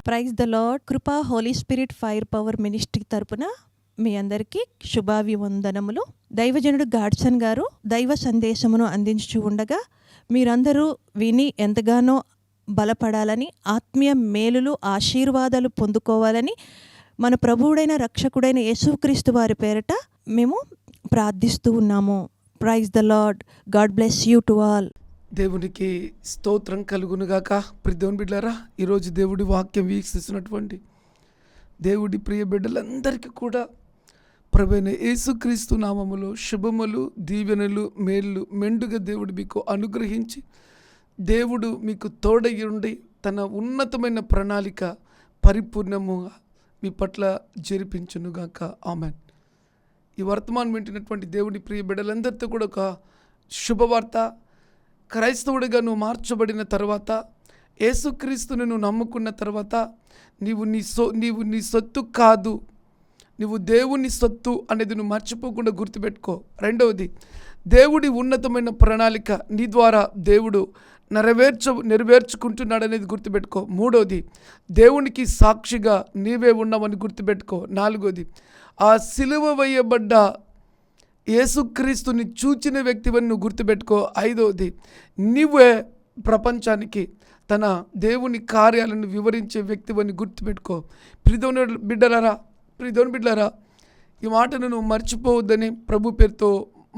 Praise the lord. Krupa holy spirit fire power ministry తరపున మీ అందరికీ శుభాభివందనములు. దైవజనుడు గాడ్సన్ గారు దైవ సందేశమును అందించుచూ ఉండగా మీరందరూ విని ఎంతగానో బలపడాలని, ఆత్మీయ మేలులు ఆశీర్వాదాలు పొందుకోవాలని మన ప్రభువుడైన రక్షకుడైన యేసుక్రీస్తు వారి పేరట మేము ప్రార్థిస్తూ ఉన్నాము. Praise the Lord. God bless you to all. దేవునికి స్తోత్రం కలుగునుగాక. దేవుని బిడ్డలారా, ఈరోజు దేవుడి వాక్యం వీక్షిస్తున్నటువంటి దేవుడి ప్రియ బిడ్డలందరికీ కూడా ప్రభువైన యేసుక్రీస్తు నామములో శుభములు, దీవెనలు, మేళ్ళు మెండుగా దేవుడు మీకు అనుగ్రహించి, దేవుడు మీకు తోడై ఉండి తన ఉన్నతమైన ప్రణాళిక పరిపూర్ణముగా మీ పట్ల జరిపించునుగాక. ఆమెన్. ఈ వర్తమానం వింటున్నటువంటి దేవుడి ప్రియ బిడ్డలందరితో కూడా ఒక శుభవార్త. క్రైస్తవుడిగా నువ్వు మార్చబడిన తర్వాత, యేసుక్రీస్తుని నువ్వు నమ్ముకున్న తర్వాత నీవు నీ సొత్తు కాదు, నువ్వు దేవుని సొత్తు అనేది నువ్వు మర్చిపోకుండా గుర్తుపెట్టుకో. రెండవది, దేవుడి ఉన్నతమైన ప్రణాళిక నీ ద్వారా దేవుడు నెరవేర్చుకుంటున్నాడు అనేది గుర్తుపెట్టుకో. మూడవది, దేవునికి సాక్షిగా నీవే ఉన్నావని గుర్తుపెట్టుకో. నాలుగవది, ఆ సిలువ వేయబడ్డ యేసుక్రీస్తుని చూచిన వ్యక్తివని నువ్వు గుర్తుపెట్టుకో. ఐదవది, నీవే ప్రపంచానికి తన దేవుని కార్యాలను వివరించే వ్యక్తివని గుర్తుపెట్టుకో. ప్రియదేవుని బిడ్డలారా, ఈ మాటను నువ్వు మర్చిపోవద్దని ప్రభు పేరుతో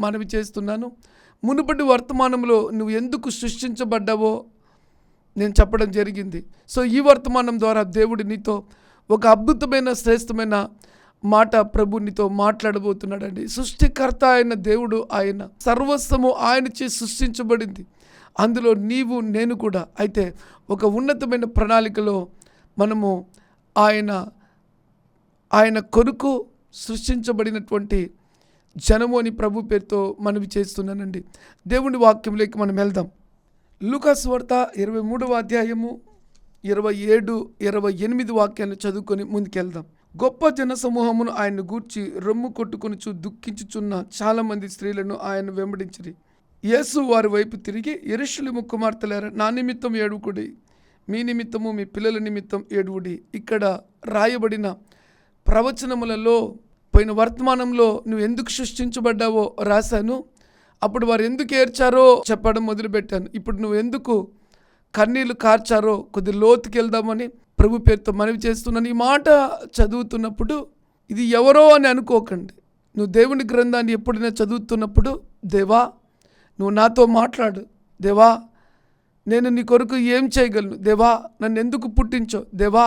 మనవి చేస్తున్నాను. మునుపటి వర్తమానంలో నువ్వు ఎందుకు సృష్టించబడ్డావో నేను చెప్పడం జరిగింది. సో ఈ వర్తమానం ద్వారా దేవుడు నీతో ఒక అద్భుతమైన శ్రేష్టమైన మాట ప్రభు నీతో మాట్లాడబోతున్నాడండి. సృష్టికర్త అయిన దేవుడు, ఆయన సర్వస్వము ఆయనచే సృష్టించబడింది. అందులో నీవు నేను కూడా. అయితే ఒక ఉన్నతమైన ప్రణాళికలో మనము ఆయన కొరకు సృష్టించబడినటువంటి జనము అని ప్రభు పేరుతో మనవి చేస్తున్నానండి. దేవుని వాక్యంలోకి మనం వెళ్దాం. లూకాసు వార్త 23వ అధ్యాయము 27, 28 వాక్యాలను చదువుకొని ముందుకెళ్దాం. గొప్ప జన సమూహమును ఆయన్ను గూర్చి రొమ్ము కొట్టుకొనుచు దుఃఖించుచున్న చాలామంది స్త్రీలను ఆయన వెంబడించిరి. యేసు వారి వైపు తిరిగి, యెరూషలేము కుమార్తెలారా, నా నిమిత్తం ఏడువుడి, మీ నిమిత్తము మీ పిల్లల నిమిత్తం ఏడువుడి. ఇక్కడ రాయబడిన ప్రవచనములలో పోయిన వర్తమానంలో నువ్వు ఎందుకు సృష్టించబడ్డావో రాశాను. అప్పుడు వారు ఎందుకు ఏడ్చారో చెప్పడం మొదలుపెట్టాను. ఇప్పుడు నువ్వు ఎందుకు కన్నీళ్లు కార్చారో కొద్ది లోతుకి వెళ్దామని ప్రభు పేరుతో మనవి చేస్తున్నాను. ఈ మాట చదువుతున్నప్పుడు ఇది ఎవరో అని అనుకోకండి. నువ్వు దేవుని గ్రంథాన్ని ఎప్పుడైనా చదువుతున్నప్పుడు, దేవా నువ్వు నాతో మాట్లాడు, దేవా నేను నీ కొరకు ఏం చేయగలను, దేవా నన్ను ఎందుకు పుట్టించో, దేవా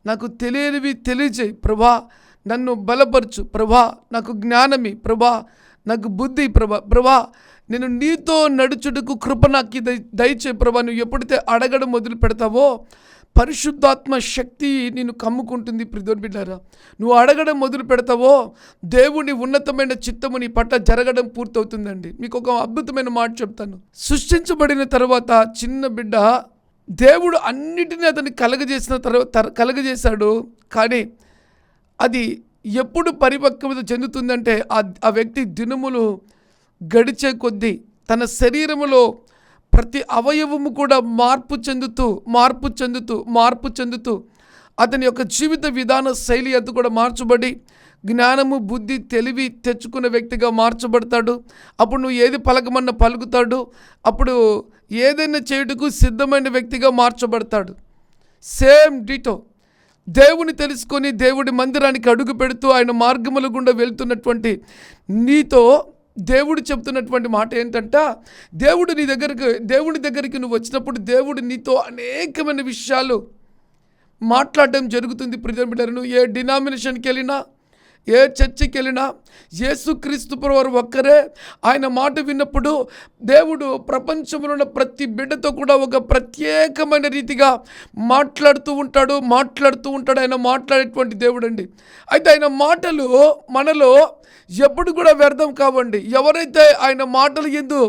నాకు తెలియనివి తెలియజేయి, ప్రభా నన్ను బలపరచు, ప్రభా నాకు జ్ఞానమి, ప్రభా నాకు బుద్ధి, ప్రభా నేను నీతో నడుచుటకు కృప నాకు దయచే ప్రభా. నువ్వు ఎప్పుడైతే అడగడం మొదలు పెడతావో పరిశుద్ధాత్మ శక్తి నిన్ను కమ్ముకుంటుంది. ప్రియదేవుని బిడ్డలారా, నువ్వు అడగడం మొదలు పెడతావో దేవుని ఉన్నతమైన చిత్తము నీ పట్ల జరగడం పూర్తవుతుందండి. మీకు ఒక అద్భుతమైన మాట చెప్తాను. సృష్టించబడిన తర్వాత చిన్న బిడ్డ దేవుడు అన్నిటినీ అతన్ని కలగజేశాడు. కానీ అది ఎప్పుడు పరిపక్వత చెందుతుందంటే ఆ వ్యక్తి దినములు గడిచే కొద్దీ తన శరీరములో ప్రతి అవయవము కూడా మార్పు చెందుతూ అతని యొక్క జీవిత విధాన శైలి అంతా కూడా మార్చబడి జ్ఞానము, బుద్ధి, తెలివి తెచ్చుకున్న వ్యక్తిగా మార్చబడతాడు. అప్పుడు నువ్వు ఏది పలకమన్నా పలుకుతాడు. అప్పుడు ఏదైనా చేయుటకు సిద్ధమైన వ్యక్తిగా మార్చబడతాడు. సేమ్ డిటో దేవుని తెలుసుకొని దేవుడి మందిరానికి అడుగు పెడుతూ ఆయన మార్గముల గుండా వెళ్తున్నటువంటి నీతో దేవుడు చెప్తున్నటువంటి మాట ఏంటంటే, దేవుడి దగ్గరికి నువ్వు వచ్చినప్పుడు దేవుడు నీతో అనేకమైన విషయాలు మాట్లాడడం జరుగుతుంది. ప్రియమైన బిడ్డలారా, నువ్వు ఏ డినామినేషన్కి వెళ్ళినా, ఏ చర్చికి వెళ్ళినా యేసుక్రీస్తు వారు ఒక్కరే. ఆయన మాట విన్నప్పుడు దేవుడు ప్రపంచంలో ఉన్న ప్రతి బిడ్డతో కూడా ఒక ప్రత్యేకమైన రీతిగా మాట్లాడుతూ ఉంటాడు. ఆయన మాట్లాడేటువంటి దేవుడు అండి. అయితే ఆయన మాటలు మనలో ఎప్పుడు కూడా వ్యర్థం కావండి. ఎవరైతే ఆయన మాటలు యందు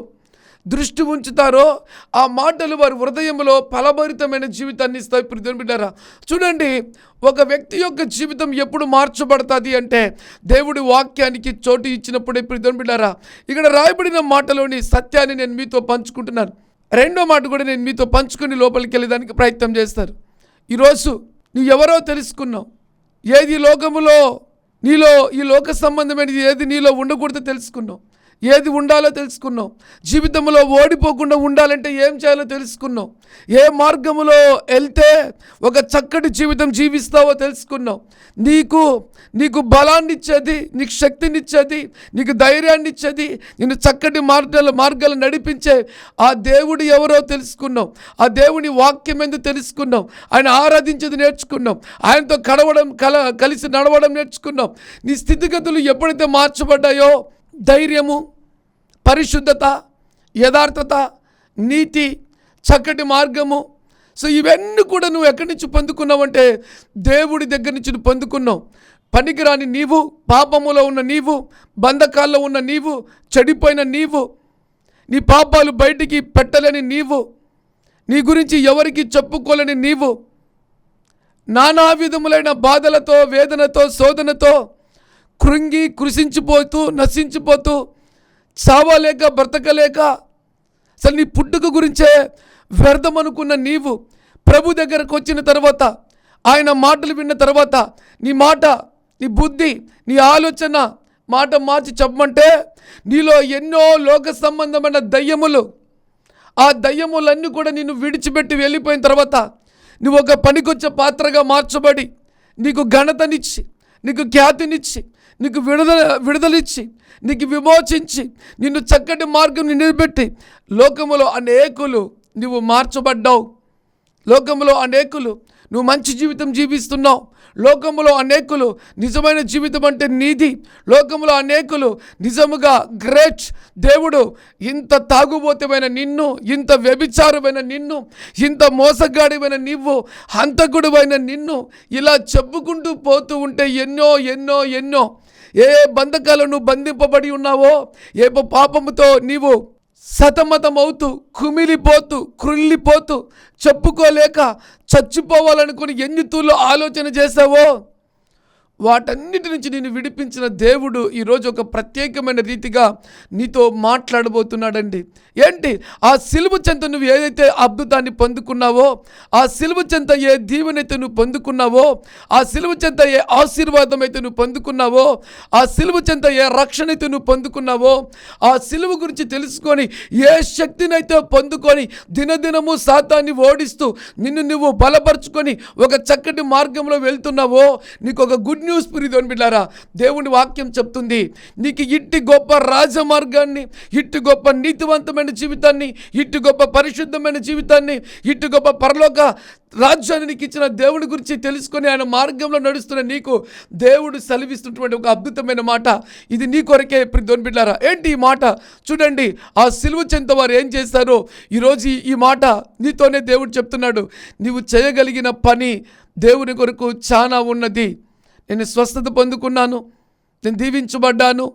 దృష్టి ఉంచుతారో ఆ మాటలు వారి హృదయంలో ఫలభరితమైన జీవితాన్ని ఇస్తాయి. ప్రియమైన బిడ్డలారా, చూడండి, ఒక వ్యక్తి యొక్క జీవితం ఎప్పుడు మార్చబడుతుంది అంటే దేవుడి వాక్యానికి చోటు ఇచ్చినప్పుడే. ప్రియమైన బిడ్డలారా, ఇక్కడ రాయబడిన మాటలోని సత్యాన్ని నేను మీతో పంచుకుంటున్నాను. రెండో మాట కూడా నేను మీతో పంచుకుని లోపలికి వెళ్ళేదానికి ప్రయత్నం చేస్తారు. ఈరోజు నువ్వు ఎవరో తెలుసుకున్నావు. ఏది ఈ లోకములో నీలో ఈ లోక సంబంధమైనది ఏది నీలో ఉండకూడదో తెలుసుకున్నావు. ఏది ఉండాలో తెలుసుకున్నావు. జీవితంలో ఓడిపోకుండా ఉండాలంటే ఏం చేయాలో తెలుసుకున్నావు. ఏ మార్గములో వెళ్తే ఒక చక్కటి జీవితం జీవిస్తావో తెలుసుకున్నావు. నీకు బలాన్ని ఇచ్చేది, నీకు శక్తిని ఇచ్చేది, నీకు ధైర్యాన్ని ఇచ్చేది, నిన్ను చక్కటి మార్గాలు నడిపించే ఆ దేవుడు ఎవరో తెలుసుకున్నావు. ఆ దేవుని వాక్యం ఎందుకు తెలుసుకున్నావు. ఆయన ఆరాధించేది నేర్చుకున్నావు. ఆయనతో కలిసి నడవడం నేర్చుకున్నావు. నీ స్థితిగతులు ఎప్పుడైతే మార్చబడ్డాయో ధైర్యము, పరిశుద్ధత, యథార్థత, నీతి, చక్కటి మార్గము, సో ఇవన్నీ కూడా నువ్వు ఎక్కడి నుంచి పొందుకున్నావంటే దేవుడి దగ్గర నుంచి నువ్వు పొందుకున్నావు. పనికిరాని నీవు, పాపములో ఉన్న నీవు, బంధకాల్లో ఉన్న నీవు, చెడిపోయిన నీవు, నీ పాపాలు బయటికి పెట్టలేని నీవు, నీ గురించి ఎవరికి చెప్పుకోలేని నీవు, నానా విధములైన బాధలతో, వేదనతో, శోధనతో కృంగి కృషించిపోతూ, నశించిపోతూ, చావలేక బ్రతకలేక అసలు నీ పుట్టుక గురించే వ్యర్థం అనుకున్న నీవు ప్రభు దగ్గరకు వచ్చిన తర్వాత, ఆయన మాటలు విన్న తర్వాత, నీ మాట, నీ బుద్ధి, నీ ఆలోచన మాట మార్చి చెప్పమంటే నీలో ఎన్నో లోక సంబంధమైన దయ్యములు, ఆ దయ్యములన్నీ కూడా నిన్ను విడిచిపెట్టి వెళ్ళిపోయిన తర్వాత నువ్వు ఒక పనికొచ్చే పాత్రగా మార్చబడి నీకు ఘనతనిచ్చి, నీకు ఖ్యాతినిచ్చి, నీకు విడుదలిచ్చి, నీకు విమోచించి, నిన్ను చక్కటి మార్గం నిలబెట్టి లోకములో అనేకులు నువ్వు మార్చబడ్డావు. లోకములో అనేకులు నువ్వు మంచి జీవితం జీవిస్తున్నావు. లోకములో అనేకులు నిజమైన జీవితం అంటే నీది. లోకములో అనేకులు నిజముగా గ్రేట్. దేవుడు ఇంత తాగుబోతమైన నిన్ను, ఇంత వ్యభిచారమైన నిన్ను, ఇంత మోసగాడివైన నీవు, హంతకుడివైన నిన్ను ఇలా చెప్పుకుంటూ పోతూ ఉంటే ఎన్నో ఎన్నో ఎన్నో ఏ బంధకాలను బంధింపబడి ఉన్నావో, ఏ పాపముతో నీవు సతమతమవుతూ, కుమిలిపోతూ, కృళ్ళిపోతూ, చెప్పుకోలేక చచ్చిపోవాలనుకుని ఎన్ని తూర్లు ఆలోచన చేసావో వాటన్నిటి నుంచి నేను విడిపించిన దేవుడు ఈరోజు ఒక ప్రత్యేకమైన రీతిగా నీతో మాట్లాడబోతున్నాడండి. ఏంటి? ఆ సిలువ చెంత నువ్వు ఏదైతే అద్భుతాన్ని పొందుకున్నావో, ఆ సిలువ చెంత ఏ దీవెనైతే నువ్వు పొందుకున్నావో, ఆ సిలువ చెంత ఏ ఆశీర్వాదం అయితే నువ్వు పొందుకున్నావో, ఆ సిలువ చెంత ఏ రక్షణ అయితే నువ్వు పొందుకున్నావో, ఆ సిలువ గురించి తెలుసుకొని ఏ శక్తినైతే పొందుకొని దినదినము సాతాన్ని ఓడిస్తూ నిన్ను నువ్వు బలపరుచుకొని ఒక చక్కటి మార్గంలో వెళ్తున్నావో, నీకు ఒక గుడ్ న్యూస్ ప్రియదేవుని బిడ్డలారా, దేవుని వాక్యం చెప్తుంది. నీకు ఇట్టి గొప్ప రాజమార్గాన్ని, ఇట్టి గొప్ప నీతివంతమైన జీవితాన్ని, ఇట్టి గొప్ప పరిశుద్ధమైన జీవితాన్ని, ఇట్టి గొప్ప పరలోక రాజ్యాన్ని నీకు ఇచ్చిన దేవుడి గురించి తెలుసుకొని ఆయన మార్గంలో నడుస్తున్న నీకు దేవుడు సెలవిస్తున్నటువంటి ఒక అద్భుతమైన మాట. ఇది నీ కొరకే ప్రియదేవుని బిడ్డలారా. ఏంటి ఈ మాట? చూడండి, ఆ సిలువ చెంత వారు ఏం చేశారో ఈరోజు ఈ మాట నీతోనే దేవుడు చెప్తున్నాడు. నీవు చేయగలిగిన పని దేవుని కొరకు చాలా ఉన్నది. నేను స్వస్థత పొందుకున్నాను, నేను దీవించబడ్డాను,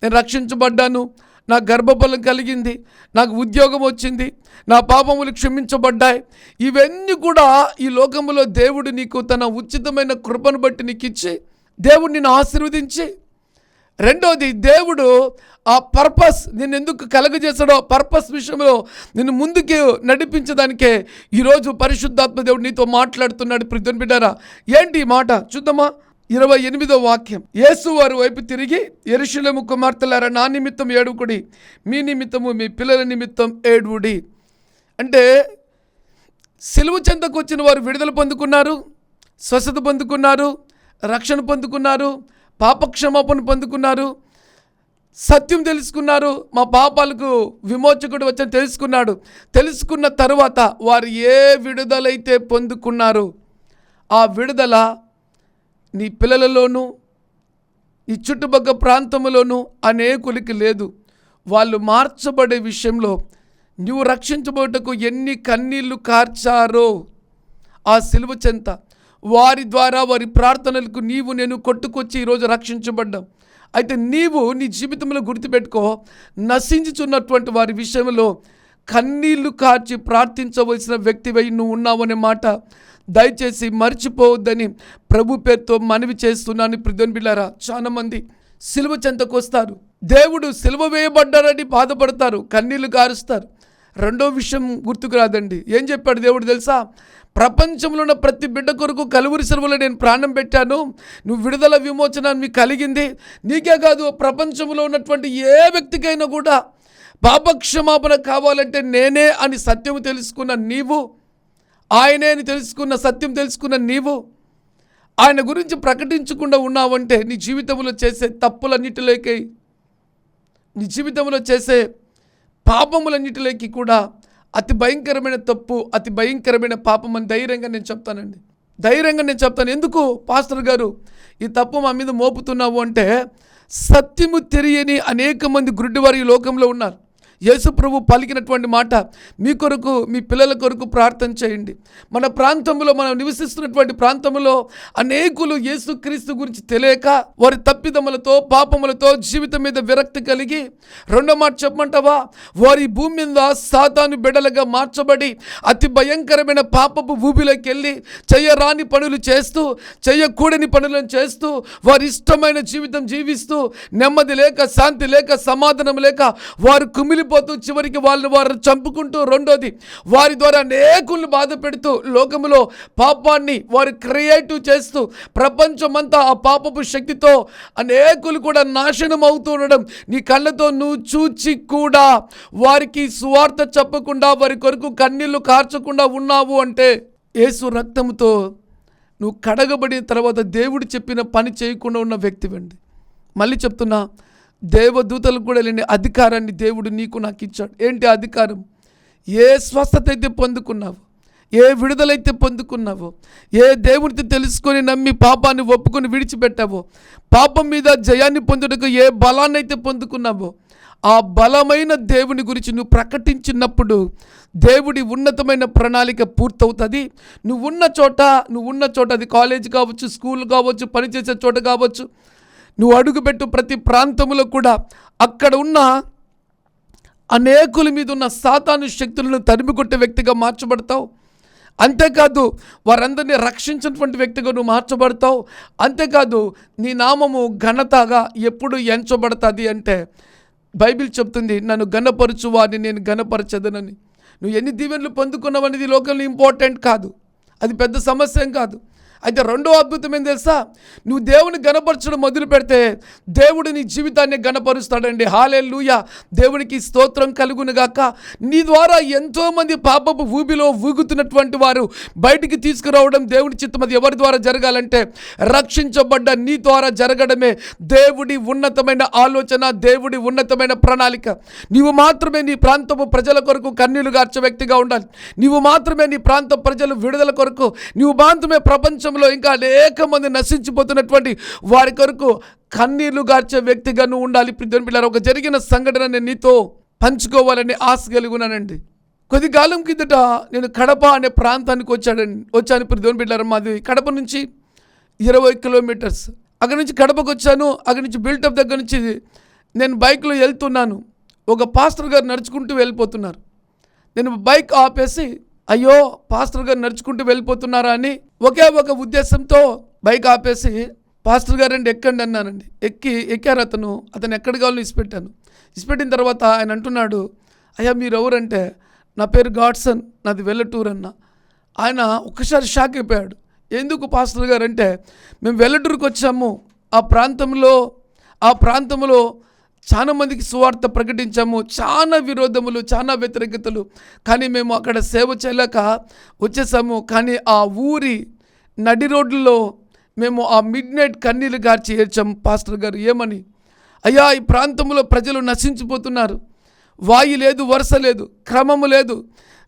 నేను రక్షించబడ్డాను, నాకు గర్భఫలం కలిగింది, నాకు ఉద్యోగం వచ్చింది, నా పాపములు క్షమించబడ్డాయి. ఇవన్నీ కూడా ఈ లోకములో దేవుడు నీకు తన ఉచితమైన కృపను బట్టి నీకు ఇచ్చి, దేవుడు నిన్ను ఆశీర్వదించి, రెండోది దేవుడు ఆ పర్పస్ నిన్ను ఎందుకు కలగజేశాడో పర్పస్ విషయంలో నిన్ను ముందుకు నడిపించడానికే ఈరోజు పరిశుద్ధాత్మ దేవుడు నీతో మాట్లాడుతున్నాడు. ప్రియదేవుని బిడ్డలారా, ఏంటి ఈ మాట చూద్దామా? 28వ వాక్యం. యేసు వారి వైపు తిరిగి, యెరూషలేము కుమార్తెలారా, నా నిమిత్తం ఏడుకుడి, మీ నిమిత్తము మీ పిల్లల నిమిత్తం ఏడువుడి. అంటే సిలువ చెంతకు వచ్చిన వారు విడుదల పొందుకున్నారు, స్వస్థత పొందుకున్నారు, రక్షణ పొందుకున్నారు, పాపక్షమాపణ పొందుకున్నారు, సత్యం తెలుసుకున్నారు, మా పాపాలకు విమోచకుడు వచ్చని తెలుసుకున్న తరువాత వారు ఏ విడుదలైతే పొందుకున్నారు ఆ విడుదల నీ పిల్లలలోనూ నీ చుట్టుపక్కల ప్రాంతంలోనూ అనేకులకి లేదు. వాళ్ళు మార్చబడే విషయంలో నువ్వు రక్షించబోటకు ఎన్ని కన్నీళ్లు కార్చారో ఆ సిలువ చెంత, వారి ద్వారా వారి ప్రార్థనలకు నీవు నేను కొట్టుకొచ్చి ఈరోజు రక్షించబడ్డాం. అయితే నీవు నీ జీవితంలో గుర్తుపెట్టుకో, నశించుచున్నటువంటి వారి విషయంలో కన్నీళ్లు కార్చి ప్రార్థించవలసిన వ్యక్తివై నువ్వు ఉన్నావనే మాట దయచేసి మర్చిపోవద్దని ప్రభు పేరుతో మనవి చేస్తున్నాను. ప్రియదేవుని బిడ్డలారా, చాలా మంది సిలువ చెంతకు వస్తారు, దేవుడు సిలువ వేయబడ్డారని బాధపడతారు, కన్నీళ్లు కారుస్తారు. రెండో విషయం గుర్తుకు రాదండి. ఏం చెప్పాడు దేవుడు తెలుసా? ప్రపంచంలో ఉన్న ప్రతి బిడ్డ కొరకు కలువరి సెలవులో నేను ప్రాణం పెట్టాను, నువ్వు విడుదల విమోచన మీకు కలిగింది. నీకే కాదు, ప్రపంచంలో ఉన్నటువంటి ఏ వ్యక్తికైనా కూడా పాపక్షమాపణ కావాలంటే నేనే అని సత్యము తెలుసుకున్న నీవు, ఆయనే అని తెలుసుకున్న సత్యం తెలుసుకున్న నీవు ఆయన గురించి ప్రకటించకుండా ఉన్నావంటే నీ జీవితంలో చేసే తప్పులన్నిటిలోకి, నీ జీవితంలో చేసే పాపములన్నిటిలోకి కూడా అతి భయంకరమైన తప్పు, అతి భయంకరమైన పాపం అని ధైర్యంగా నేను చెప్తాను. ఎందుకు పాస్టర్ గారు ఈ తప్పు మా మీద మోపుతున్నావు అంటే, సత్యము తెలియని అనేక మంది గుడ్డివారు ఈ లోకంలో ఉన్నారు. యేసు ప్రభు పలికినటువంటి మాట, మీ కొరకు మీ పిల్లల కొరకు ప్రార్థన చేయండి. మన ప్రాంతంలో, మనం నివసిస్తున్నటువంటి ప్రాంతంలో అనేకులు యేసుక్రీస్తు గురించి తెలియక వారి తప్పిదములతో పాపములతో జీవితం మీద విరక్తి కలిగి, రెండో మాట చెప్పమంటావా, వారి భూమి మీద సాతాను బిడ్డలుగా మార్చబడి అతి భయంకరమైన పాపపు ఊబిలోకి వెళ్ళి చెయ్యరాని పనులు చేస్తూ, చెయ్యకూడని పనులను చేస్తూ, వారి ఇష్టమైన జీవితం జీవిస్తూ, నెమ్మది లేక, శాంతి లేక, సమాధానం లేక వారు కుమిలి చివరికి వారు చంపుకుంటూ, రెండోది వారి ద్వారా అనేకులను బాధ పెడుతూ, లోకములో పాపాన్ని వారు క్రియేటివ్ చేస్తూ, ప్రపంచమంతా ఆ పాపపు శక్తితో అనేకులు కూడా నాశనం అవుతూ ఉండడం నీ కళ్ళతో నువ్వు చూచి కూడా వారికి సువార్త చెప్పకుండా, వారి కొరకు కన్నీళ్లు కార్చకుండా ఉన్నావు అంటే, యేసు రక్తముతో నువ్వు కడగబడిన తర్వాత దేవుడు చెప్పిన పని చేయకుండా ఉన్న వ్యక్తివండి. మళ్ళీ చెప్తున్నా, దేవదూతలకు కూడా లేని అధికారాన్ని దేవుడు నీకు నాకు ఇచ్చాడు. ఏంటి అధికారం? ఏ స్వస్థత అయితే పొందుకున్నావు, ఏ విడుదలైతే పొందుకున్నావో, ఏ దేవుడితో తెలుసుకొని నమ్మి పాపాన్ని ఒప్పుకొని విడిచిపెట్టావో, పాపం మీద జయాన్ని పొందుటకు ఏ బలాన్ని అయితే పొందుకున్నావో, ఆ బలమైన దేవుని గురించి నువ్వు ప్రకటించినప్పుడు దేవుడి ఉన్నతమైన ప్రణాళిక పూర్తవుతుంది. నువ్వున్న చోట అది కాలేజ్ కావచ్చు, స్కూల్ కావచ్చు, పనిచేసే చోట కావచ్చు, నువ్వు అడుగుపెట్టు ప్రతి ప్రాంతంలో కూడా అక్కడ ఉన్న అనేకుల మీద ఉన్న సాతాను శక్తులను తరిమి కొట్టే వ్యక్తిగా మార్చబడతావు. అంతేకాదు, వారందరినీ రక్షించినటువంటి వ్యక్తిగా నువ్వు మార్చబడతావు. అంతేకాదు, నీ నామము ఘనతగా ఎప్పుడు ఎంచబడుతుంది అంటే, బైబిల్ చెప్తుంది, నన్ను ఘనపరచు వారిని నేను ఘనపరచదనని. నువ్వు ఎన్ని దీవెనలు పొందుకున్నావు అనేది లోకంలో ఇంపార్టెంట్ కాదు, అది పెద్ద సమస్య ఏం కాదు. అయితే రెండో అద్భుతం ఏం తెలుసా, నువ్వు దేవుని గణపరచడం మొదలు పెడితే దేవుడు నీ జీవితాన్ని గణపరుస్తాడండి. హల్లెలూయా, దేవునికి స్తోత్రం కలుగును గాక. నీ ద్వారా ఎంతోమంది పాపపు ఊబిలో ఊగుతున్నటువంటి వారు బయటికి తీసుకురావడం దేవుని చిత్తం. అది ఎవరి ద్వారా జరగాలంటే రక్షించబడ్డ నీ ద్వారా జరగడమే దేవుడి ఉన్నతమైన ఆలోచన, దేవుడి ఉన్నతమైన ప్రణాళిక. నీవు మాత్రమే నీ ప్రాంతపు ప్రజల కొరకు కన్నీళ్లు గార్చే వ్యక్తిగా ఉండాలి. నీవు మాత్రమే నీ ప్రాంత ప్రజలు విడుదల కొరకు, నీవు మాత్రమే ప్రపంచంలో ఇంకా అనేక మంది నశించిపోతున్నటువంటి వారి కొరకు కన్నీళ్లు గార్చే వ్యక్తిగా నువ్వు ఉండాలి. దేవుని పిల్లలు, ఒక జరిగిన సంఘటన నేను నీతో పంచుకోవాలని ఆశ కలిగి ఉన్నానండి. కొద్ది కాలం కిందట నేను కడప అనే ప్రాంతానికి వచ్చాను. దేవుని పిల్లలు, మాది కడప నుంచి 20 కిలోమీటర్స్. అక్కడి నుంచి కడపకు వచ్చాను. అక్కడి నుంచి బిల్టప్ దగ్గర నుంచి నేను బైక్లో వెళ్తున్నాను. ఒక పాస్టర్ గారు నడుచుకుంటూ వెళ్ళిపోతున్నారు. నేను బైక్ ఆపేసి, అయ్యో పాస్టర్ గారు నడుచుకుంటూ వెళ్ళిపోతున్నారా అని ఒకే ఒక ఉద్దేశంతో బైక్ ఆపేసి, పాస్టర్ గారు అండి ఎక్కండి అన్నానండి. ఎక్కారు. అతను ఎక్కడి కావాలని ఇసిపెట్టిన తర్వాత ఆయన అంటున్నాడు, అయ్యా మీరు ఎవరంటే, నా పేరు గాడ్సన్, నాది వెల్లటూరు అన్న. ఆయన ఒక్కసారి షాక్ అయిపోయాడు. ఎందుకు పాస్టర్ గారు అంటే, మేము వెల్లటూరుకు వచ్చాము, ఆ ప్రాంతంలో చాలా మందికి సువార్త ప్రకటించాము, చాలా విరోధములు, చాలా వ్యతిరేకతలు, కానీ మేము అక్కడ సేవ చేయలేక వచ్చేసాము. కానీ ఆ ఊరి నడి రోడ్లలో మేము ఆ మిడ్ నైట్ కన్నీళ్ళు గార్చి ఏడ్చాము. పాస్టర్ గారు ఏమని, అయ్యా ఈ ప్రాంతంలో ప్రజలు నశించిపోతున్నారు, వాయి లేదు, వరుస లేదు, క్రమము లేదు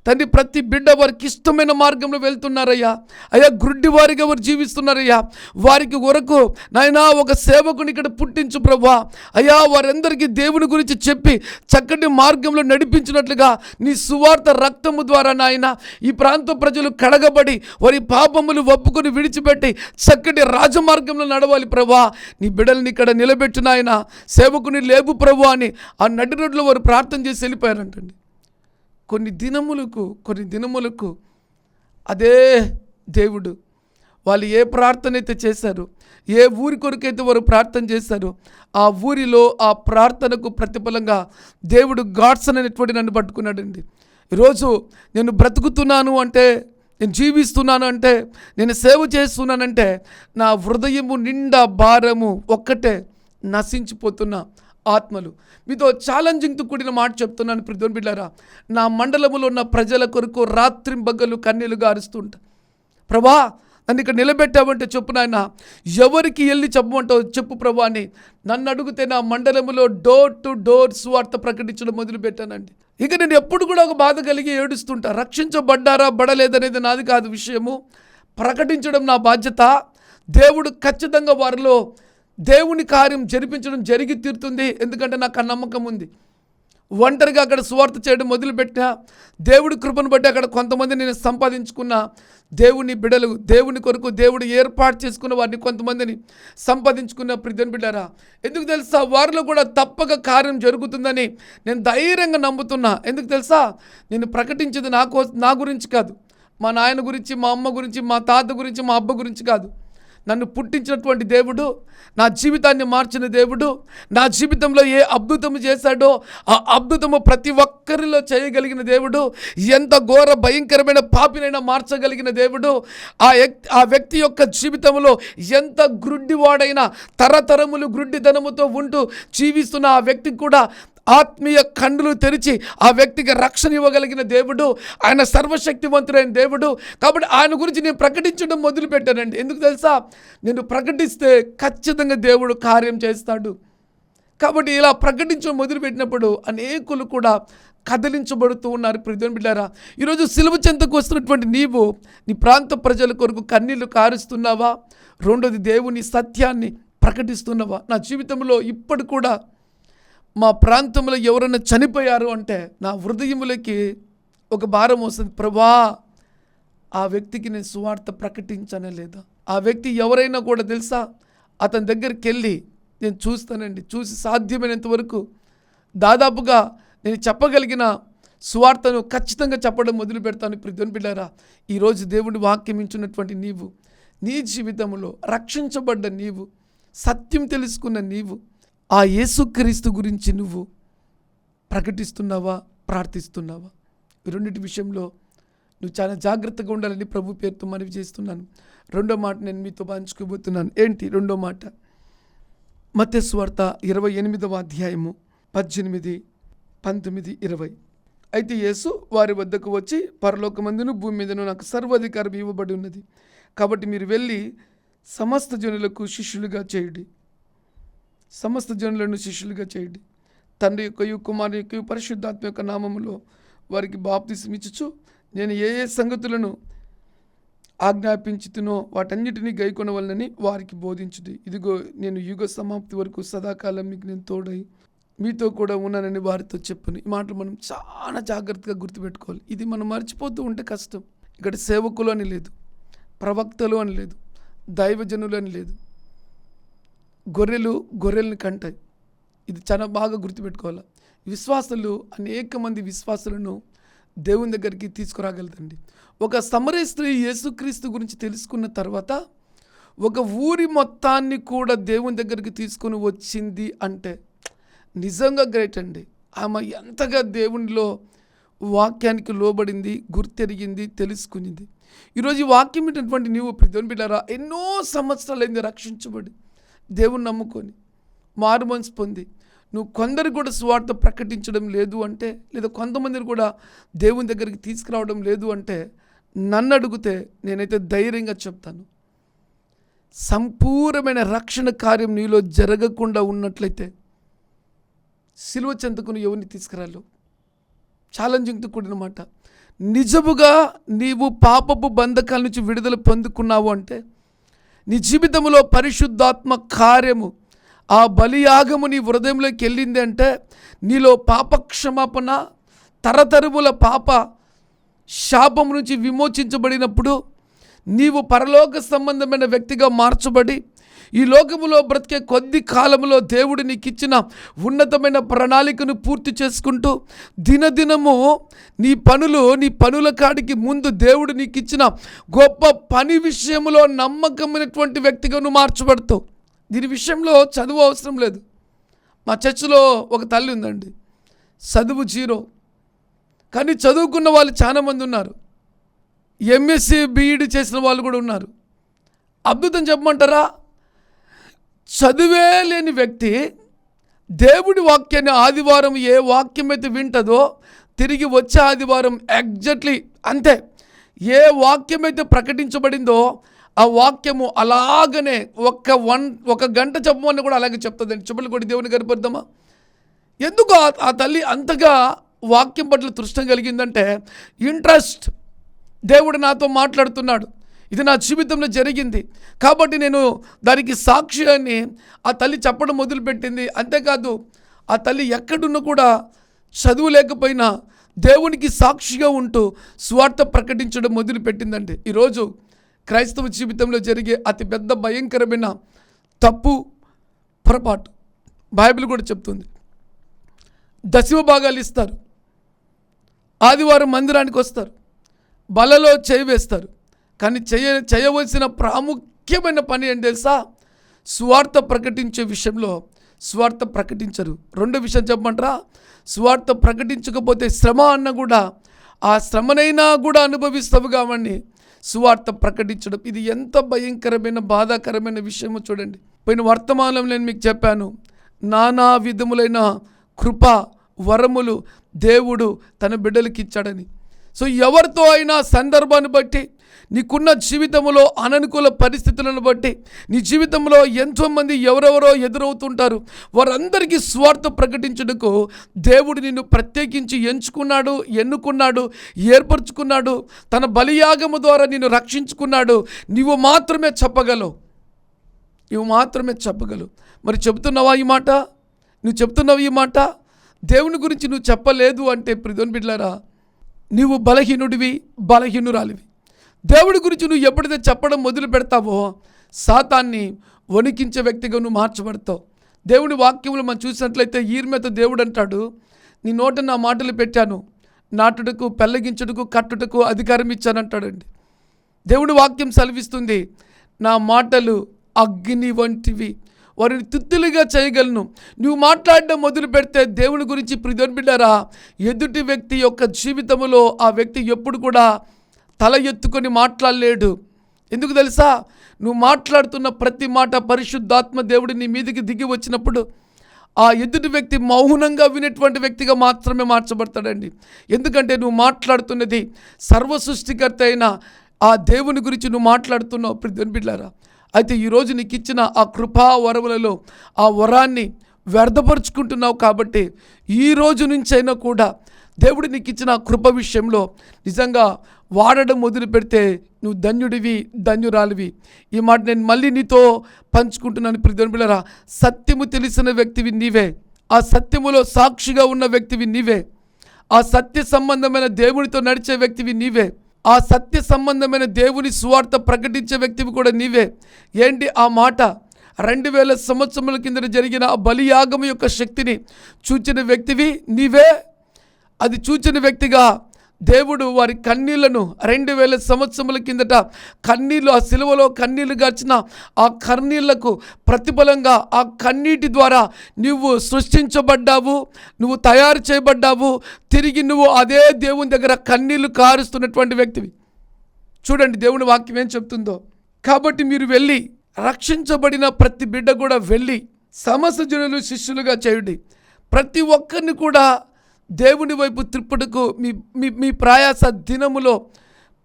తండ్రి. ప్రతి బిడ్డ వారికి ఇష్టమైన మార్గంలో వెళ్తున్నారయ్యా. అయ్యా గుడ్డి వారిగా వారు జీవిస్తున్నారయ్యా. వారికి వరకు నాయనా ఒక సేవకుని ఇక్కడ పుట్టించు ప్రభువా. అయ్యా వారందరికీ దేవుని గురించి చెప్పి చక్కటి మార్గంలో నడిపించినట్లుగా నీ సువార్త రక్తము ద్వారా నాయన ఈ ప్రాంత ప్రజలు కడగబడి వారి పాపములు ఒప్పుకొని విడిచిపెట్టి చక్కటి రాజమార్గంలో నడవాలి ప్రభువా. నీ బిడ్డల్ని ఇక్కడ నిలబెట్టు నాయన, సేవకుని లేవు ప్రభువా అని ఆ నడి రోడ్లో వారు ప్రార్థన చేసి వెళ్ళిపోయారంటండి. కొన్ని దినములకు అదే దేవుడు వాళ్ళు ఏ ప్రార్థన అయితే చేశారో, ఏ ఊరి కొరకైతే వారు ప్రార్థన చేశారో, ఆ ఊరిలో ఆ ప్రార్థనకు ప్రతిఫలంగా దేవుడు గాడ్సన్ అనేటువంటి నన్ను పట్టుకున్నాడండి. ఈరోజు నేను బ్రతుకుతున్నాను అంటే నేను జీవిస్తున్నాను అంటే, నేను సేవ చేస్తున్నానంటే నా హృదయము నిండా భారము ఒక్కటే, నశించిపోతున్న ఆత్మలు. మీతో ఛాలెంజింగ్తో కూడిన మాట చెప్తున్నాను ప్రియమైన బిడ్డలారా. నా మండలములో ఉన్న ప్రజల కొరకు రాత్రింబగళ్ళు కన్నీళ్లు గారుస్తుంటా. ప్రభా, నన్ను ఇక్కడ నిలబెట్టావంటే చెప్పు నాయన, ఎవరికి వెళ్ళి చెప్పమంటావు చెప్పు ప్రభా అని నన్ను అడిగితే నా మండలంలో డోర్ టు డోర్ సువార్త ప్రకటించడం మొదలుపెట్టానండి. ఇక నేను ఎప్పుడు కూడా ఒక బాధ కలిగి ఏడుస్తుంటా. రక్షించబడ్డారా బడలేదనేది నాది కాదు విషయము, ప్రకటించడం నా బాధ్యత. దేవుడు ఖచ్చితంగా వారిలో దేవుని కార్యం జరిపించడం జరిగి తీరుతుంది, ఎందుకంటే నాకు ఆ నమ్మకం ఉంది. ఒంటరిగా అక్కడ సువార్త చేయడం మొదలుపెట్టినా దేవుడి కృపను బట్టి అక్కడ కొంతమంది నేను సంపాదించుకున్న దేవుని బిడలు, దేవుని కొరకు దేవుడు ఏర్పాటు చేసుకున్న వారిని కొంతమందిని సంపాదించుకున్న ప్రియమైన బిడ్డారా. ఎందుకు తెలుసా? వారిలో కూడా తప్పక కార్యం జరుగుతుందని నేను ధైర్యంగా నమ్ముతున్నా. ఎందుకు తెలుసా? నేను ప్రకటించేది నా గురించి కాదు, మా నాయన గురించి, మా అమ్మ గురించి, మా తాత గురించి, మా అబ్బ గురించి కాదు. నన్ను పుట్టించినటువంటి దేవుడు, నా జీవితాన్ని మార్చిన దేవుడు, నా జీవితంలో ఏ అద్భుతము చేశాడో ఆ అద్భుతము ప్రతి ఒక్కరిలో చేయగలిగిన దేవుడు, ఎంత ఘోర భయంకరమైన పాపినైనా మార్చగలిగిన దేవుడు, ఆ వ్యక్తి యొక్క జీవితంలో ఎంత గ్రుడ్డివాడైనా తరతరములు గ్రుడ్డితనముతో ఉంటూ జీవిస్తున్న ఆ వ్యక్తికి కూడా ఆత్మీయ కన్నులు తెరిచి ఆ వ్యక్తికి రక్షణ ఇవ్వగలిగిన దేవుడు, ఆయన సర్వశక్తివంతుడైన దేవుడు. కాబట్టి ఆయన గురించి నేను ప్రకటించడం మొదలుపెట్టానండి. ఎందుకు తెలుసా? నేను ప్రకటిస్తే ఖచ్చితంగా దేవుడు కార్యం చేస్తాడు. కాబట్టి ఇలా ప్రకటించడం మొదలుపెట్టినప్పుడు అనేకులు కూడా కదిలించబడుతూ ఉన్నారు. ప్రియమైన బిడ్డారా, ఈరోజు సిలువ చెంతకు వస్తున్నటువంటి నీవు నీ ప్రాంత ప్రజల కొరకు కన్నీళ్లు కారుస్తున్నావా? రెండోది, దేవుని సత్యాన్ని ప్రకటిస్తున్నావా? నా జీవితంలో ఇప్పుడు కూడా మా ప్రాంతంలో ఎవరైనా చనిపోయారు అంటే నా హృదయములకి ఒక భారం వస్తుంది. ప్రభా, ఆ వ్యక్తికి నేను సువార్త ప్రకటించనే లేదా? ఆ వ్యక్తి ఎవరైనా కూడా తెలుసా, అతని దగ్గరికి వెళ్ళి నేను చూస్తానండి. చూసి సాధ్యమైనంత వరకు దాదాపుగా నేను చెప్పగలిగిన సువార్తను ఖచ్చితంగా చెప్పడం మొదలు పెడతాను. ప్రియమైన బిడ్డారా, ఈరోజు దేవుడి వాక్యం ఇచ్చినటువంటి నీవు, నీ జీవితంలో రక్షించబడ్డ నీవు, సత్యం తెలుసుకున్న నీవు, ఆ యేసుక్రీస్తు గురించి నువ్వు ప్రకటిస్తున్నావా, ప్రార్థిస్తున్నావా? ఈ రెండింటి విషయంలో నువ్వు చాలా జాగ్రత్తగా ఉండాలని ప్రభు పేరుతో మనవి చేస్తున్నాను. రెండో మాట నేను మీతో పంచుకోబోతున్నాను. ఏంటి రెండో మాట? మత్తయి సువార్త 28వ అధ్యాయము 18, 19, 20. అయితే యేసు వారి వద్దకు వచ్చి, పరలోకమందును భూమి మీదను నాకు సర్వాధికారం ఇవ్వబడి ఉన్నది, కాబట్టి మీరు వెళ్ళి సమస్త జనులకు శిష్యులుగా చేయండి. సమస్త జనులను శిష్యులుగా చేయండి. తండ్రి యొక్కయు, కుమారుని యొక్కయు, పరిశుద్ధాత్మ యొక్క నామములో వారికి బాప్తిసం ఇచ్చుచు, నేను ఏ ఏ సంగతులను ఆజ్ఞాపించుతునో వాటన్నిటినీ గైకొనవలనని వారికి బోధించుడి. ఇదిగో నేను యుగ సమాప్తి వరకు సదాకాలం మీకు నేను తోడై మీతో కూడా ఉన్నానని వారితో చెప్పును. ఈ మాటలు మనం చాలా జాగ్రత్తగా గుర్తుపెట్టుకోవాలి. ఇది మనం మర్చిపోతూ ఉంటే కష్టం. ఇక్కడ సేవకులు అని లేదు, ప్రవక్తలు అని లేదు, దైవజనులు అని లేదు, గొర్రెల్ని కంటాయి. ఇది చాలా బాగా గుర్తుపెట్టుకోవాలి. విశ్వాసులు, అనేక మంది విశ్వాసులను దేవుని దగ్గరికి తీసుకురాగలదండి. ఒక సమరయ స్త్రీ యేసుక్రీస్తు గురించి తెలుసుకున్న తర్వాత ఒక ఊరి మొత్తాన్ని కూడా దేవుని దగ్గరికి తీసుకొని వచ్చింది అంటే నిజంగా గ్రేట్ అండి. ఆమె ఎంతగా దేవునిలో వాక్యానికి లోబడింది, గుర్తెరిగింది, తెలుసుకునింది. ఈరోజు ఈ వాక్యం ఏంటటువంటి నీవు ప్రియమైన బిడ్డారా, ఎన్నో సంవత్సరాలైంది రక్షించబడి దేవుని నమ్ముకొని మారు మనసు పొంది నువ్వు కొందరు కూడా సువార్త ప్రకటించడం లేదు అంటే, లేదా కొంతమందిని కూడా దేవుని దగ్గరికి తీసుకురావడం లేదు అంటే, నన్ను అడిగితే నేనైతే ధైర్యంగా చెప్తాను, సంపూర్ణమైన రక్షణ కార్యం నీలో జరగకుండా ఉన్నట్లయితే సిలువ చెంతకు నువ్వు ఎవరిని తీసుకురాలేవు. ఛాలెంజింగ్తో కూడిన మాట. నిజముగా నీవు పాపపు బంధకాల నుంచి విడుదల పొందుకున్నావు అంటే, నీ జీవితంలో పరిశుద్ధాత్మ కార్యము, ఆ బలియాగము నీ హృదయంలోకి వెళ్ళింది అంటే, నీలో పాపక్షమాపణ, తరతరముల పాప శాపం నుంచి విమోచించబడినప్పుడు నీవు పరలోక సంబంధమైన వ్యక్తిగా మార్చబడి ఈ లోకములో బ్రతికే కొద్ది కాలంలో దేవుడు నీకు ఇచ్చిన ఉన్నతమైన ప్రణాళికను పూర్తి చేసుకుంటూ దినదినము నీ పనుల కాడికి ముందు దేవుడు నీకు ఇచ్చిన గొప్ప పని విషయంలో నమ్మకమైనటువంటి వ్యక్తిగా నువ్వు మార్చబడతావు. దీని విషయంలో చదువు అవసరం లేదు. మా చర్చిలో ఒక తల్లి ఉందండి, చదువు 0, కానీ చదువుకున్న వాళ్ళు చాలామంది ఉన్నారు. ఎంఎస్సి బీఈడి చేసిన వాళ్ళు కూడా ఉన్నారు. అద్భుతం చెప్పమంటారా? చదువే లేని వ్యక్తి దేవుడి వాక్యాన్ని ఆదివారం ఏ వాక్యం అయితే వింటదో తిరిగి వచ్చే ఆదివారం ఎగ్జాక్ట్లీ అంతే, ఏ వాక్యం అయితే ప్రకటించబడిందో ఆ వాక్యము అలాగనే ఒక గంట చెప్పమని కూడా అలాగే చెప్తుందండి. చెప్పులు కూడా దేవుని గరిపడదామా? ఎందుకు ఆ తల్లి అంతగా వాక్యం పట్ల తృష్ణ కలిగిందంటే ఇంట్రెస్ట్. దేవుడు నాతో మాట్లాడుతున్నాడు, ఇది నా జీవితంలో జరిగింది కాబట్టి నేను దానికి సాక్షి అని ఆ తల్లి చెప్పడం మొదలుపెట్టింది. అంతేకాదు ఆ తల్లి ఎక్కడున్నా కూడా చదువు లేకపోయినా దేవునికి సాక్షిగా ఉంటూ స్వార్థ ప్రకటించడం మొదలుపెట్టిందండి. ఈరోజు క్రైస్తవ జీవితంలో జరిగే అతిపెద్ద భయంకరమైన తప్పు పొరపాటు బైబిల్ కూడా చెప్తుంది. దశమ భాగాలు ఇస్తారు, ఆదివారం మందిరానికి వస్తారు, బలలో చేయి వేస్తారు, కానీ చేయవలసిన ప్రాముఖ్యమైన పని ఏంటి తెలుసా? స్వార్థ ప్రకటించే విషయంలో స్వార్థ ప్రకటించరు. రెండో విషయం చెప్పమంటారా? స్వార్థ ప్రకటించకపోతే శ్రమ అన్న కూడా ఆ శ్రమనైనా కూడా అనుభవిస్తావు కాబట్టి స్వార్థ ప్రకటించడం ఇది ఎంత భయంకరమైన బాధాకరమైన విషయమో చూడండి. పోయిన వర్తమానంలో నేను మీకు చెప్పాను, నానా విధములైన కృప వరములు దేవుడు తన బిడ్డలకి ఇచ్చాడని. సో ఎవరితో అయినా సందర్భాన్ని బట్టి, నీకున్న జీవితంలో అననుకూల పరిస్థితులను బట్టి, నీ జీవితంలో ఎంతోమంది ఎవరెవరో ఎదురవుతుంటారు, వారందరికీ స్వార్థ ప్రకటించుటకు దేవుడు నిన్ను ప్రత్యేకించి ఎన్నుకున్నాడు, ఏర్పరచుకున్నాడు, తన బలియాగము ద్వారా నిన్ను రక్షించుకున్నాడు. నువ్వు మాత్రమే చెప్పగలవు. మరి చెబుతున్నావా ఈ మాట? నువ్వు చెప్తున్నావు ఈ మాట? దేవుని గురించి నువ్వు చెప్పలేదు అంటే ప్రియమైన బిడ్డలారా, నీవు బలహీనురాలివి. దేవుడి గురించి నువ్వు ఎప్పుడైతే చెప్పడం మొదలు పెడతావో సాతాన్ని వణికించే వ్యక్తిగా నువ్వు మార్చబడతావు. దేవుని వాక్యంలో మనం చూసినట్లయితే ఈర్మెతో దేవుడు అంటాడు, నీ నోట నా మాటలు పెట్టాను, నాటుటకు, పెళ్ళగించుటకు, కట్టుటకు అధికారం ఇచ్చానంటాడండి. దేవుడి వాక్యం సెలవిస్తుంది, నా మాటలు అగ్ని వంటివి, వారిని తుత్తులుగా చేయగలను. నువ్వు మాట్లాడడం మొదలు పెడితే దేవుని గురించి ప్రియమైన బిడ్డలారా, ఎదుటి వ్యక్తి యొక్క జీవితంలో ఆ వ్యక్తి ఎప్పుడు కూడా తల ఎత్తుకొని మాట్లాడలేడు. ఎందుకు తెలుసా? నువ్వు మాట్లాడుతున్న ప్రతి మాట పరిశుద్ధాత్మ దేవుడు నీ మీదకి దిగి వచ్చినప్పుడు ఆ ఎదుటి వ్యక్తి మౌనంగా వినేటువంటి వ్యక్తిగా మాత్రమే మార్చబడతాడండి. ఎందుకంటే నువ్వు మాట్లాడుతున్నది సర్వ సృష్టికర్త అయిన ఆ దేవుని గురించి నువ్వు మాట్లాడుతున్నావు ప్రియమైన బిడ్డలారా. అయితే ఈరోజు నీకు ఇచ్చిన ఆ కృపా వరములలో ఆ వరాన్ని వ్యర్థపరుచుకుంటున్నావు కాబట్టి ఈ రోజు నుంచైనా కూడా దేవుడు నీకు ఇచ్చిన కృప విషయంలో నిజంగా వాడడం మొదలు పెడితే నువ్వు ధన్యురాలివి. ఈ మాట నేను మళ్ళీ నీతో పంచుకుంటున్నాను ప్రియమైన బిడ్డలారా. సత్యము తెలిసిన వ్యక్తివి నీవే, ఆ సత్యములో సాక్షిగా ఉన్న వ్యక్తివి నీవే, ఆ సత్య సంబంధమైన దేవునితో నడిచే వ్యక్తివి నీవే, ఆ సత్య సంబంధమైన దేవుని సువార్త ప్రకటించే వ్యక్తివి కూడా నీవే. ఏంటి ఆ మాట? 2000 సంవత్సరముల కింద జరిగిన ఆ బలియాగము యొక్క శక్తిని చూచిన వ్యక్తివి నీవే. అది చూచిన వ్యక్తిగా దేవుడు వారి కన్నీళ్లను 2000 సంవత్సరముల కిందట కన్నీళ్ళు, ఆ సిలువలో కన్నీళ్లు గార్చిన ఆ కన్నీళ్లకు ప్రతిఫలంగా ఆ కన్నీటి ద్వారా నువ్వు సృష్టించబడ్డావు, నువ్వు తయారు చేయబడ్డావు. తిరిగి నువ్వు అదే దేవుని దగ్గర కన్నీళ్లు కారుస్తున్నటువంటి వ్యక్తివి. చూడండి దేవుని వాక్యం ఏం చెప్తుందో. కాబట్టి మీరు వెళ్ళి, రక్షించబడిన ప్రతి బిడ్డ కూడా వెళ్ళి సమస్త జనులు శిష్యులుగా చేయండి. ప్రతి ఒక్కరిని కూడా దేవుని వైపు త్రిప్పుటకు మీ ప్రయాస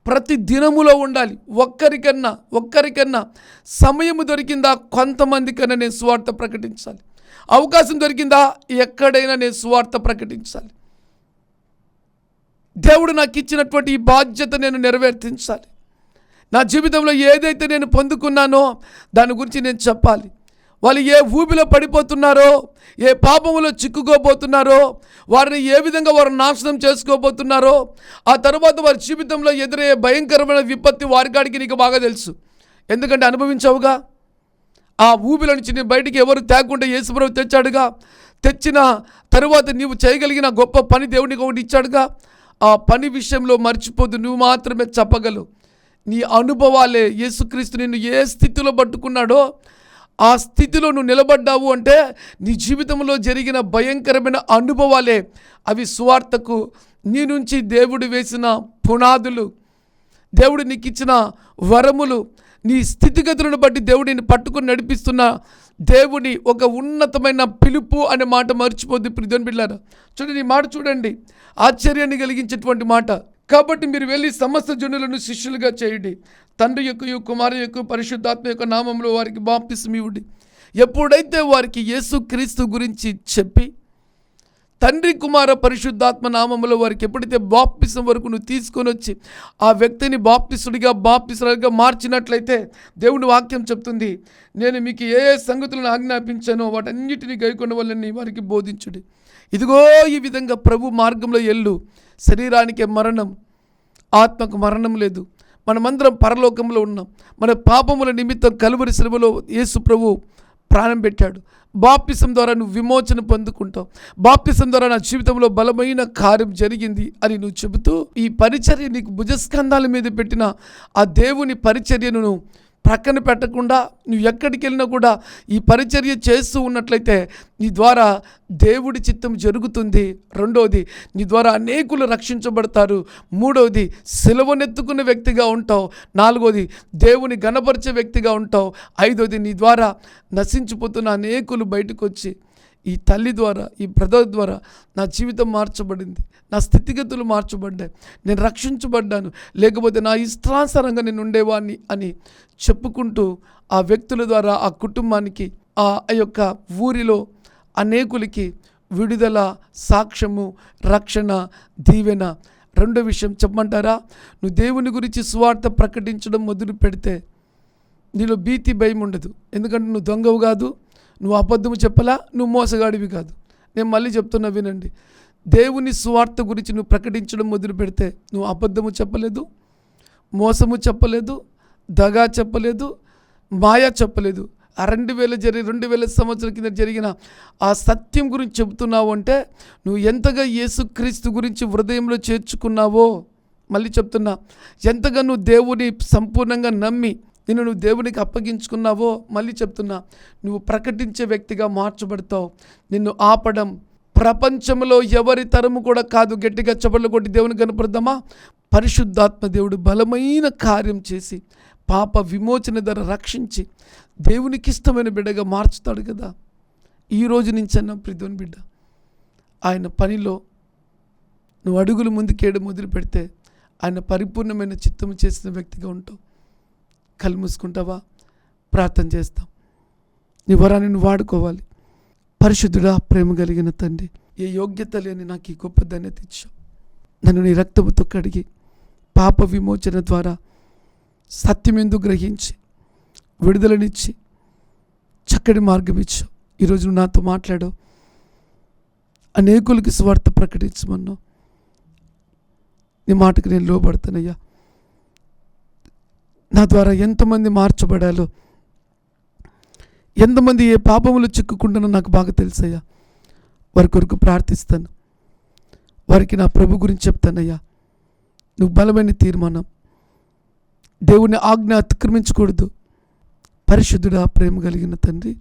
ప్రతి దినములో ఉండాలి. ఒక్కరికన్నా సమయం దొరికిందా? కొంతమందికన్నా నేను సువార్త ప్రకటించాలి. అవకాశం దొరికిందా? ఎక్కడైనా నేను సువార్త ప్రకటించాలి. దేవుడు నాకు ఇచ్చినటువంటి ఈ బాధ్యత నేను నెరవేర్తించాలి. నా జీవితంలో ఏదైతే నేను పొందుకున్నానో దాని గురించి నేను చెప్పాలి. వాళ్ళు ఏ ఊబిలో పడిపోతున్నారో, ఏ పాపములో చిక్కుకోబోతున్నారో, వారిని ఏ విధంగా వారు నాశనం చేసుకోబోతున్నారో, ఆ తర్వాత వారి జీవితంలో ఎదురయ్యే భయంకరమైన విపత్తి వారి కాడికి నీకు బాగా తెలుసు. ఎందుకంటే అనుభవించావుగా. ఆ ఊబిలో నుంచి నీ బయటికి ఎవరు తేకుండా యేసుప్రభు తెచ్చాడుగా. తెచ్చిన తరువాత నీవు చేయగలిగిన గొప్ప పని దేవునికి ఒకటి ఇచ్చాడుగా. ఆ పని విషయంలో మర్చిపోదు, నువ్వు మాత్రమే చెప్పగలవు. నీ అనుభవాలే యేసుక్రీస్తు నిన్ను ఏ స్థితిలో పట్టుకున్నాడో ఆ స్థితిలో నువ్వు నిలబడ్డావు అంటే నీ జీవితంలో జరిగిన భయంకరమైన అనుభవాలే అవి సువార్తకు నీ నుంచి దేవుడు వేసిన పునాదులు. దేవుడు నీకు ఇచ్చిన వరములు, నీ స్థితిగతులను బట్టి దేవుడు నిన్ను పట్టుకొని నడిపిస్తున్న దేవుని ఒక ఉన్నతమైన పిలుపు అనే మాట మర్చిపోద్ది ప్రియమైన బిడ్డలారా. చూడండి, ఈ మాట చూడండి, ఆశ్చర్యాన్ని కలిగించేటువంటి మాట. కాబట్టి మీరు వెళ్ళి సమస్త జనులను శిష్యులుగా చేయండి, తండ్రి యొక్క కుమారు యొక్క పరిశుద్ధాత్మ యొక్క నామంలో వారికి బాప్తిస్మం ఇవ్వండి. ఎప్పుడైతే వారికి యేసుక్రీస్తు గురించి చెప్పి తండ్రి కుమార పరిశుద్ధాత్మ నామములో వారికి ఎప్పుడైతే బాప్తిసం వరకు నువ్వు తీసుకొని వచ్చి ఆ వ్యక్తిని బాప్తిస్తుడిగా మార్చినట్లయితే దేవుని వాక్యం చెప్తుంది, నేను మీకు ఏ సంగతులను ఆజ్ఞాపించానో వాటన్నిటిని గైకొన్న వాళ్ళని వారికి బోధించుడి. ఇదిగో ఈ విధంగా ప్రభు మార్గంలో ఎల్లు. శరీరానికి మరణం, ఆత్మకు మరణం లేదు. మనమందరం పరలోకంలో ఉన్నాం. మన పాపముల నిమిత్తం కలువరి శిలువలో యేసు ప్రభు ప్రాణం పెట్టాడు. బాప్తిసం ద్వారా నువ్వు విమోచన పొందుకుంటావు. బాప్తిసం ద్వారా నా జీవితంలో బలమైన కార్యం జరిగింది అని నువ్వు చెబుతూ ఈ పరిచర్య నీకు భుజస్కంధాల మీద పెట్టిన ఆ దేవుని పరిచర్యను నువ్వు ప్రక్కన పెట్టకుండా నువ్వు ఎక్కడికి వెళ్ళినా కూడా ఈ పరిచర్య చేస్తూ ఉన్నట్లయితే నీ ద్వారా దేవుడి చిత్తం జరుగుతుంది. రెండవది, నీ ద్వారా అనేకులు రక్షించబడతారు. మూడవది, సిలువనెత్తుకున్న వ్యక్తిగా ఉంటావు. నాలుగవది, దేవుని గణపరిచే వ్యక్తిగా ఉంటావు. ఐదవది, నీ ద్వారా నశించిపోతున్న అనేకులు బయటకు వచ్చి ఈ తల్లి ద్వారా, ఈ బ్రదర్ ద్వారా నా జీవితం మార్చబడింది, నా స్థితిగతులు మార్చబడ్డాయి, నేను రక్షించబడ్డాను, లేకపోతే నా ఇష్టానుసారంగా నేను ఉండేవాడిని అని చెప్పుకుంటూ ఆ వ్యక్తుల ద్వారా ఆ కుటుంబానికి, ఆ యొక్క ఊరిలో అనేకులకి విడుదల, సాక్ష్యము, రక్షణ, దీవెన. రెండో విషయం చెప్పమంటారా? నువ్వు దేవుని గురించి సువార్త ప్రకటించడం మొదలు పెడితే నీలో భీతి, భయం ఉండదు. ఎందుకంటే నువ్వు దొంగవు కాదు, నువ్వు అబద్ధము చెప్పలా, నువ్వు మోసగాడివి కాదు. నేను మళ్ళీ చెప్తున్నా వినండి, దేవుని సువార్త గురించి నువ్వు ప్రకటించడం మొదలు పెడితే నువ్వు అబద్ధము చెప్పలేదు, మోసము చెప్పలేదు, దగా చెప్పలేదు, మాయా చెప్పలేదు. ఆ 2000 సంవత్సరాల కింద జరిగిన ఆ సత్యం గురించి చెబుతున్నావు అంటే నువ్వు ఎంతగా యేసుక్రీస్తు గురించి హృదయంలో చేర్చుకున్నావో. మళ్ళీ చెప్తున్నా, ఎంతగా నువ్వు దేవుని సంపూర్ణంగా నమ్మి నువ్వు దేవునికి అప్పగించుకున్నావో. మళ్ళీ చెప్తున్నా, నువ్వు ప్రకటించే వ్యక్తిగా మార్చబడతావు. నిన్ను ఆపడం ప్రపంచంలో ఎవరి తరము కూడా కాదు. గట్టిగా చప్పట్లు కొట్టి దేవుని కనపడదామా? పరిశుద్ధాత్మ దేవుడు బలమైన కార్యం చేసి పాప విమోచన ధర రక్షించి దేవునికి ఇష్టమైన బిడ్డగా మార్చుతాడు కదా. ఈ రోజు నుంచన్నా ప్రియమైన బిడ్డ, ఆయన పనిలో నువ్వు అడుగులు ముందుకేయడం మొదలు పెడితే ఆయన పరిపూర్ణమైన చిత్తము చేసిన వ్యక్తిగా ఉంటావు. కళ్ళు మూసుకుంటావా? ప్రార్థన చేస్తాం. నీ వరాన్ని నువ్వు వాడుకోవాలి. పరిశుద్ధుడా, ప్రేమ కలిగిన తండ్రి, ఏ యోగ్యత లేని నాకు ఈ గొప్ప ధన్యత ఇచ్చావు. నన్ను నీ రక్తముతో కడిగి పాప విమోచన ద్వారా సత్యమెందు గ్రహించి విడుదలనిచ్చి చక్కటి మార్గం ఇచ్చావు. ఈరోజు నువ్వు నాతో మాట్లాడావు. అనేకులకి స్వార్థ ప్రకటించమన్నావు. నీ మాటకు నేను లోబడతానయ్యా. నా ద్వారా ఎంతమంది మార్చబడాలో, ఎంతమంది ఏ పాపములు చిక్కుకుంటానో నాకు బాగా తెలుసయ్యా. వారి కొరకు ప్రార్థిస్తాను. వారికి నా ప్రభు గురించి చెప్తానయ్యా. నువ్వు బలమైన తీర్మానం. దేవుని ఆజ్ఞ అతిక్రమించకూడదు. పరిశుద్ధుడా, ప్రేమ కలిగిన తండ్రి,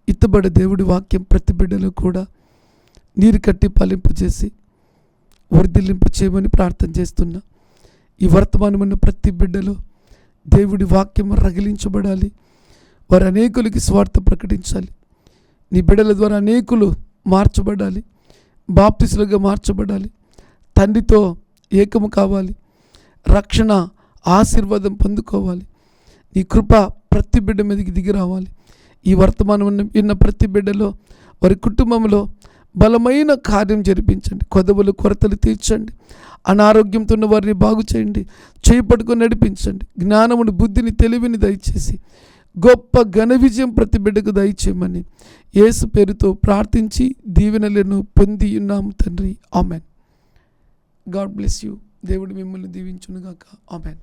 ఇత్తబడ దేవుడి వాక్యం ప్రతి బిడ్డలో కూడా నీరు కట్టి ఫలింపు చేసి వర్ధిల్లింపు చేయమని ప్రార్థన చేస్తున్నా. ఈ వర్తమానమైన ప్రతి బిడ్డలో దేవుడి వాక్యం రగిలించబడాలి. వారు అనేకులకి స్వార్థ ప్రకటించాలి. నీ బిడ్డల ద్వారా అనేకులు మార్చబడాలి, బాప్తిసులుగా మార్చబడాలి, తండ్రితో ఏకము కావాలి, రక్షణ ఆశీర్వాదం పొందుకోవాలి. నీ కృప ప్రతి బిడ్డ మీదకి దిగి రావాలి. ఈ వర్తమానం విన్న ప్రతి బిడ్డలో, వారి కుటుంబంలో బలమైన కార్యం జరిపించండి. కొదవలు, కొరతలు తీర్చండి. అనారోగ్యంతో ఉన్న వారిని బాగు చేయండి. చేయి పట్టుకొని నడిపించండి. జ్ఞానమును, బుద్ధిని, తెలివిని దయచేసి గొప్ప ఘన విజయం ప్రతి బిడ్డకు దయచేయమని యేసు పేరుతో ప్రార్థించి దీవెనలను పొంది ఉన్నాము తండ్రి. ఆమెన్. God bless you. దేవుడు మిమ్మల్ని దీవించునుగాక. ఆమెన్.